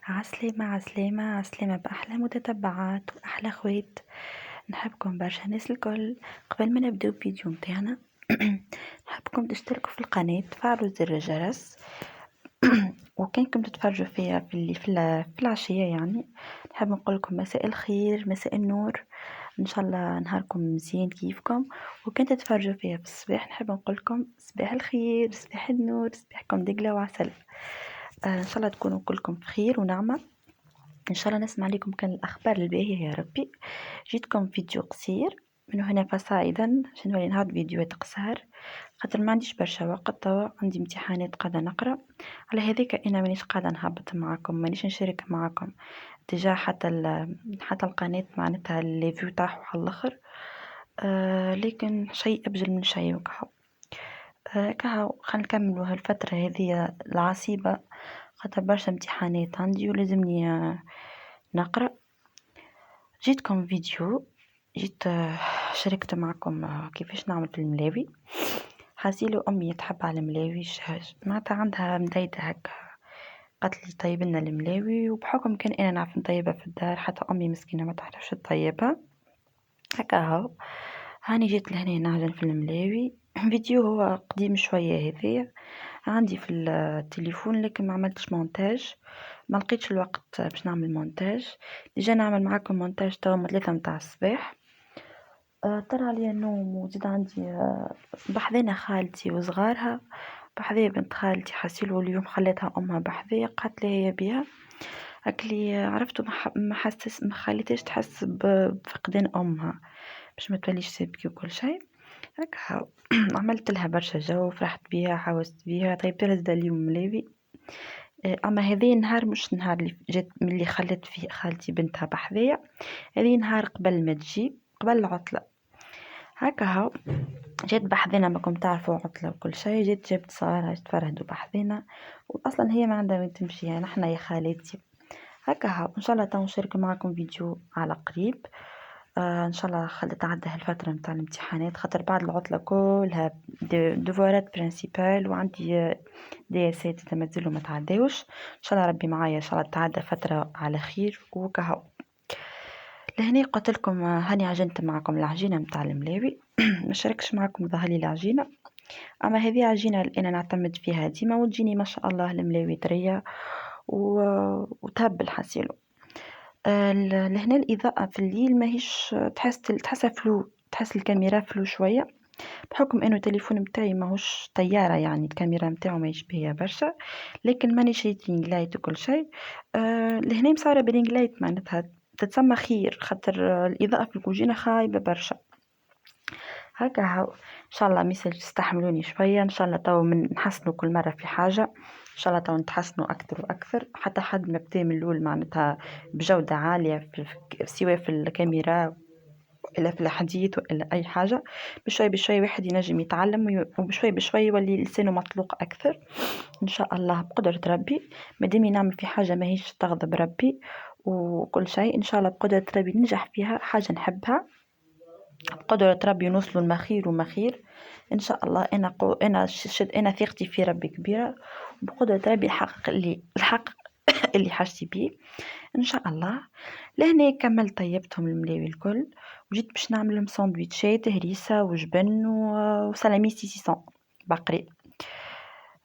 عسلامة عسلامة عسلامة بأحلى متتبعات وأحلى خوات. نحبكم برشا الناس الكل. قبل ما نبدأ الفيديو متاعنا نحبكم تشتركوا في القناة، تفعلوا زر الجرس. وكانكم تتفرجوا فيا في العشية، يعني نحب نقولكم مساء الخير، مساء النور، ان شاء الله نهاركم مزيان كيفكم. وكنت تتفرجوا فيا في الصباح نحب نقولكم صباح الخير، صباح النور، صباحكم دقلة وعسل. ان شاء الله تكونوا كلكم بخير ونعمة. ان شاء الله نسمع لكم كان الاخبار الباهية يا ربي. جيتكم فيديو قصير من هنا فصاعدا عشان نولي نهار فيديوهات قصار، خاطر ما عنديش برشا وقت توا، عندي امتحانات قاعدة نقرا. على هذيك انا مانيش قاعدة نهبط معاكم، مانيش نشارك معاكم اتجاه حتى القناة معناتها اللي فيو طاحوا على الاخر. لكن شيء ابجل من شيء وكهو. كهو خلينا نكملوا هالفترة هذه العصيبة، خاطر برشا امتحانات عندي ولازمني نقرأ. جيتكم فيديو، جيت شاركت معكم كيفاش نعمل في الملاوي. حاسيلو أمي تحب على الملاوي، معناتها عندها مديدة هكا، قالت لي طيب لنا الملاوي، وبحكم كان أنا نعرف نطيبها في الدار، حتى أمي مسكينة ما تعرفش تطيبها هكا. هاو هاني جيت لهنا نعجن في الملاوي. فيديو هو قديم شوية هذايا، عندي في التليفون لكن ما عملتش مونتاج، ما لقيتش الوقت باش نعمل مونتاج. ديجا نعمل معاكم مونتاج توا من 3 متاع الصباح. طلع عليا النوم وزيد عندي بحذانا خالتي وصغارها، بحذايا بنت خالتي حسيلو اليوم خلاتها امها بحذايا، قالت لي هي بيها اكلي عرفتو ما خليتهاش تحس بفقدان امها باش ما توليش تبكي وكل شيء هكا. عملت لها برشا جو، فرحت بيها، حوست بيها، طيبت لها زاد اليوم ملاوي. اما هذه النهار مش نهار اللي جات من اللي خلت فيه خالتي بنتها بحذايا، هذه نهار قبل ما تجي، قبل العطلة هكا. هاو جيت بحذنا، ما كنت تعرفوا عطلة وكل شيء، جيت جبت صغارها يتفرهدوا بحذنا، واصلا هي ما عندها وين تمشي، يعني احنا يا خالتي هكا. هاو ان شاء الله تو نشارك معكم فيديو على قريب. ان شاء الله خلت تعدى هالفتره نتاع الامتحانات، خاطر بعد العطله كلها دوفورات برينسيبال، وعندي دي اسات مازالوا ما تعداوش. ان شاء الله ربي معايا، ان شاء الله تعدى فتره على خير وكهو. لهني قلت لكم هاني عجنت معكم العجينه نتاع الملاوي. ما شاركش معكم ظهري العجينه، اما هذه عجينه اللي انا نعتمد فيها ديما، وتجيني ما شاء الله الملاوي طريه وتهبل حسيلو. لهنا الإضاءة في الليل ماهيش تحسها فلو، تحس الكاميرا فلو شوية، بحكم انه التليفون متاعي ماهوش طيارة، يعني الكاميرا متاعه ما يشبهها برشا، لكن ماني شريت رينج لايت وكل شيء. لهنا مصورة برينج لايت معناتها تتسمى خير، خاطر الإضاءة في الكوجينة خايبة برشا هكا. هاو ان شاء الله ميسال تستحملوني شويه، ان شاء الله تو من نحسنوا كل مره في حاجه، ان شاء الله تو نتحسنوا اكثر واكثر، حتى حد ما بدا من الاول معناتها بجوده عاليه سواء في الكاميرا الا في الحديث والا اي حاجه. بشوي بشوي واحد ينجم يتعلم، وبشوي بشوي يولي لسانه مطلوق اكثر ان شاء الله بقدره ربي. مادامي نعمل في حاجه ماهيش تغضب ربي وكل شيء، ان شاء الله بقدره ربي ننجح فيها حاجه نحبها، بقدرة ربي نوصلوا لمخير ومخير ان شاء الله. انا ثقتي في ربي كبيره، وبقدرة ربي الحق اللي حاجتي بيه ان شاء الله. لهنا كملت طيبتهم الملاوي الكل، وجيت باش نعملهم ساندويتشات هريسه وجبن وسلاميسي سيسون بقري.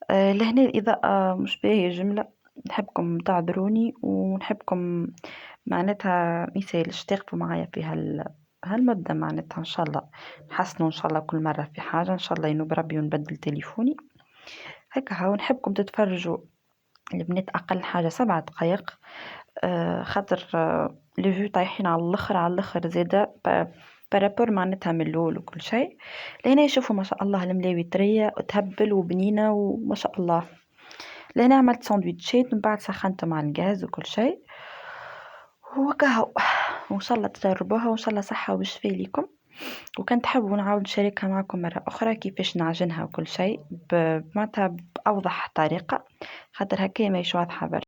لهنا الاضاءه مش باهيه جمله، نحبكم تعذروني، ونحبكم معناتها ميسالش تقفوا معايا في هالمدة، معناتها ان شاء الله نحسنوا ان شاء الله كل مرة في حاجة، ان شاء الله ينوب ربي ونبدل تليفوني هكا. هاو نحبكم تتفرجوا البنات اقل حاجة 7 دقائق، خاطر لي فيو طايحين على الاخر على الاخر زاده بارابور معناتها من الاول وكل شيء. لهنا يشوفوا ما شاء الله الملاوي طريه وتهبل وبنينه وما شاء الله. لهنا عملت ساندويتشات، من بعد سخنتهم على الغاز وكل شيء وكهو. وان شاء الله تجربوها، وان شاء الله صحه وبشفاء لكم. وكان تحبوا نعاود نشاركها معكم مرة أخرى كيفاش نعجنها وكل شيء معناتها بأوضح طريقة، خاطر هكا ما واضحة برشا.